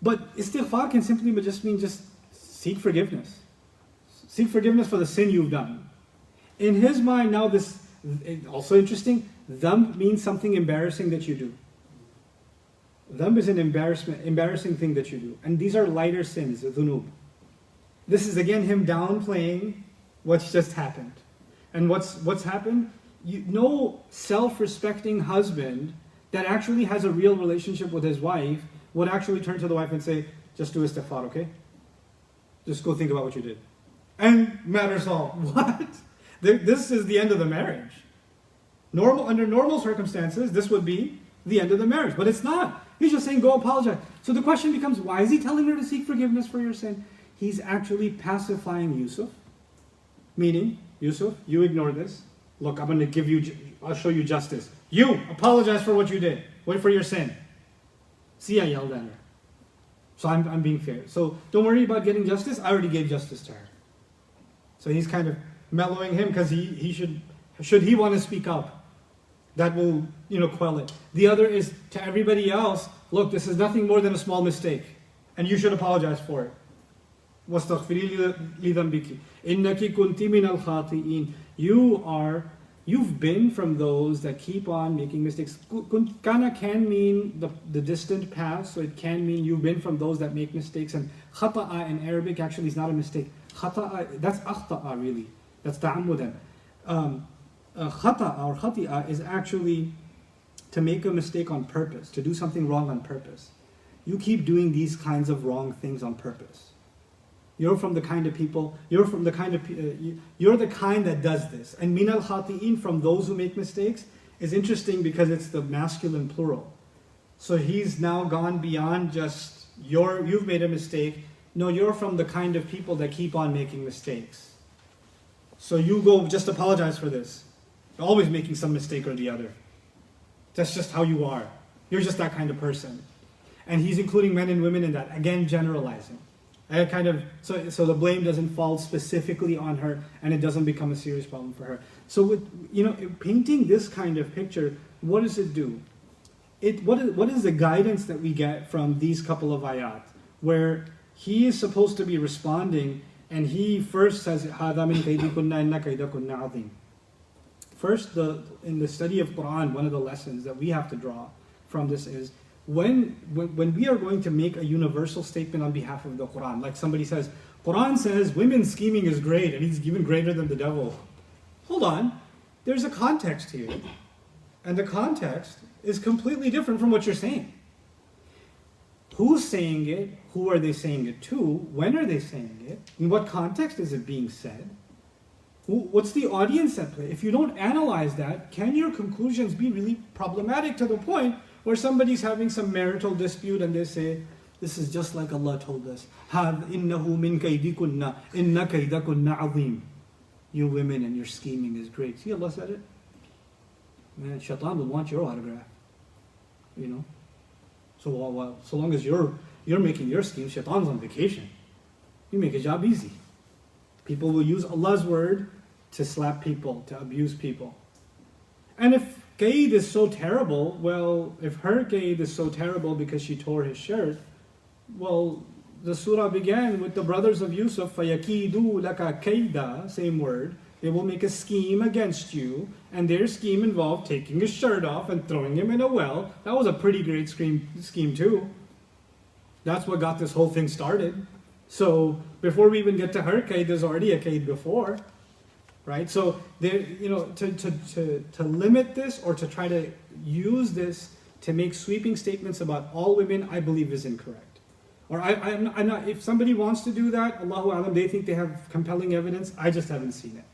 But istighfar can simply just mean just seek forgiveness. Seek forgiveness for the sin you've done. In his mind now, this also interesting, dhanb means something embarrassing that you do. Dhanb is an embarrassing thing that you do. And these are lighter sins, dhunub. This is again him downplaying what's just happened. And what's happened? No self-respecting husband that actually has a real relationship with his wife would actually turn to the wife and say, just do istighfar, okay? Just go think about what you did. And matter solved. What? This is the end of the marriage. Under normal circumstances, this would be the end of the marriage. But it's not. He's just saying, go apologize. So the question becomes, why is he telling her to seek forgiveness for your sin? He's actually pacifying Yusuf. Meaning, Yusuf, you ignore this. Look, I'll show you justice. You, apologize for what you did. Wait for your sin. See, I yelled at her. So I'm being fair. So don't worry about getting justice. I already gave justice to her. So he's kind of mellowing him because he should he want to speak up, that will quell it. The other is to everybody else, look, this is nothing more than a small mistake. And you should apologize for it. وَاسْتَغْفِرِي لِذَنْبِكِ إِنَّكِ كُنْتِ مِنَ الْخَاطِئِينَ. You've been from those that keep on making mistakes. Kana can mean the distant past, so it can mean you've been from those that make mistakes. And khata'a in Arabic actually is not a mistake. Khata'a, that's akhta'a really. That's ta'ammudan. Khata'a or khati'a is actually to make a mistake on purpose, to do something wrong on purpose. You keep doing these kinds of wrong things on purpose. You're from the kind of people, you're the kind that does this. And min al-khati'in, from those who make mistakes, is interesting because it's the masculine plural. So he's now gone beyond just you've made a mistake. No, you're from the kind of people that keep on making mistakes. So you go just apologize for this. You're always making some mistake or the other. That's just how you are. You're just that kind of person. And he's including men and women in that, again generalizing. So the blame doesn't fall specifically on her, and it doesn't become a serious problem for her. So with painting this kind of picture, what does it do? What is the guidance that we get from these couple of ayat, where he is supposed to be responding, and he first says, "Hada min kaydikunna inna kaydakunna azim." First, in the study of Quran, one of the lessons that we have to draw from this is, when we are going to make a universal statement on behalf of the Quran, like somebody says, Quran says women's scheming is great and he's even greater than the devil. Hold on, there's a context here. And the context is completely different from what you're saying. Who's saying it? Who are they saying it to? When are they saying it? In what context is it being said? What's the audience at play? If you don't analyze that, can your conclusions be really problematic to the point where somebody's having some marital dispute and they say, this is just like Allah told us. إِنَّهُ مِنْ كَيْدِكُنَّ إِنَّ كَيْدَكُنَّ عَظِيمٌ. You women and your scheming is great. See, Allah said it. Man, Shaitan will want your autograph. So long as you're making your scheme, Shaitan's on vacation. You make a job easy. People will use Allah's word to slap people, to abuse people. And if Qaid is so terrible, well, if her Qaid is so terrible because she tore his shirt, well, the surah began with the brothers of Yusuf, فَيَكِيدُوا لَكَ كَيْدًا, same word. They will make a scheme against you, and their scheme involved taking his shirt off and throwing him in a well. That was a pretty great scheme too. That's what got this whole thing started. So before we even get to her Qaid, there's already a Qaid before. Right? So there, to limit this or to try to use this to make sweeping statements about all women, I believe is incorrect. Or I'm not. If somebody wants to do that, Allahu Alam, they think they have compelling evidence. I just haven't seen it.